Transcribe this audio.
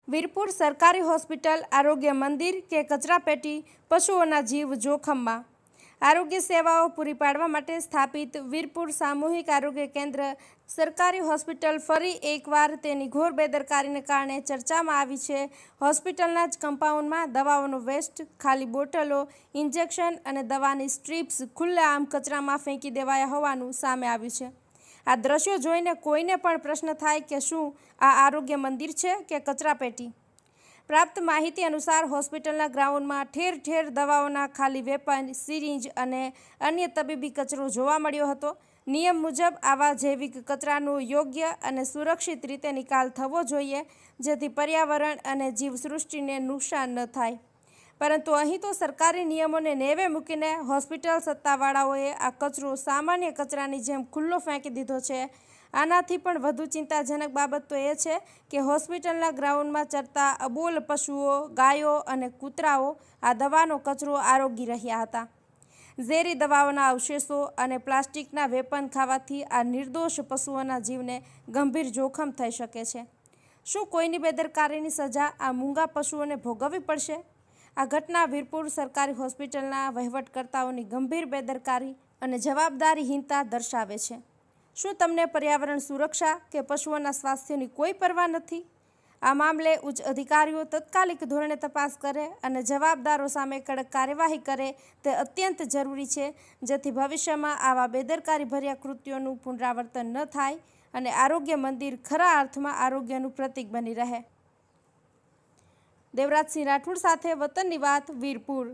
વીરપુર સરકારી હોસ્પિટલ, આરોગ્ય મંદિર કે કચરાપેટી, પશુઓના જીવ જોખમમાં? આરોગ્ય સેવાઓ પૂરી પાડવા માટે સ્થાપિત વીરપુર સામૂહિક આરોગ્ય કેન્દ્ર સરકારી હોસ્પિટલ ફરી એકવાર તેની ઘોર બેદરકારીને કારણે ચર્ચામાં આવી છે. હોસ્પિટલના જ કમ્પાઉન્ડમાં દવાઓનો વેસ્ટ, ખાલી બોટલો, ઇન્જેક્શન અને દવાની સ્ટ્રીપ્સ ખુલ્લેઆમ કચરામાં ફેંકી દેવાયા હોવાનું સામે આવ્યું છે. આ દ્રશ્યો જોઈને કોઈને પણ પ્રશ્ન થાય કે શું આ આરોગ્ય મંદિર છે કે કચરાપેટી? પ્રાપ્ત માહિતી અનુસાર હોસ્પિટલના ગ્રાઉન્ડમાં ઠેર ઠેર દવાઓના ખાલી વેપન, સિરિંજ અને અન્ય તબીબી કચરો જોવા મળ્યો હતો. નિયમ મુજબ આવા જૈવિક કચરાનો યોગ્ય અને સુરક્ષિત રીતે નિકાલ થવો જોઈએ, જેથી પર્યાવરણ અને જીવસૃષ્ટિને નુકસાન ન થાય. પરંતુ અહીં તો સરકારી નિયમોને નેવે મૂકીને હોસ્પિટલ સત્તાવાળાઓએ આ કચરો સામાન્ય કચરાની જેમ ખુલ્લો ફેંકી દીધો છે. આનાથી પણ વધુ ચિંતાજનક બાબત તો એ છે કે હોસ્પિટલના ગ્રાઉન્ડમાં ચરતા અબોલ પશુઓ, ગાયો અને કૂતરાઓ આ દવાનો કચરો આરોગી રહ્યા હતા. ઝેરી દવાઓના અવશેષો અને પ્લાસ્ટિકના વેપન ખાવાથી આ નિર્દોષ પશુઓના જીવને ગંભીર જોખમ થઈ શકે છે. શું કોઈની બેદરકારીની સજા આ મૂંગા પશુઓને ભોગવવી પડશે? આ ઘટના વીરપુર સરકારી હોસ્પિટલના વહીવટકર્તાઓની ગંભીર બેદરકારી અને જવાબદારીહીનતા દર્શાવે છે. શું તમને પર્યાવરણ સુરક્ષા કે પશુઓના સ્વાસ્થ્યની કોઈ પરવા નથી? આ મામલે ઉચ્ચ અધિકારીઓ તાત્કાલિક ધોરણે તપાસ કરે અને જવાબદારો સામે કડક કાર્યવાહી કરે તે અત્યંત જરૂરી છે, જેથી ભવિષ્યમાં આવા બેદરકારીભર્યા કૃત્યોનું પુનરાવર્તન ન થાય અને આરોગ્ય મંદિર ખરા અર્થમાં આરોગ્યનું પ્રતીક બની રહે. દેવરાજસિંહ રાઠોડ સાથે વતનની વાત, વીરપુર.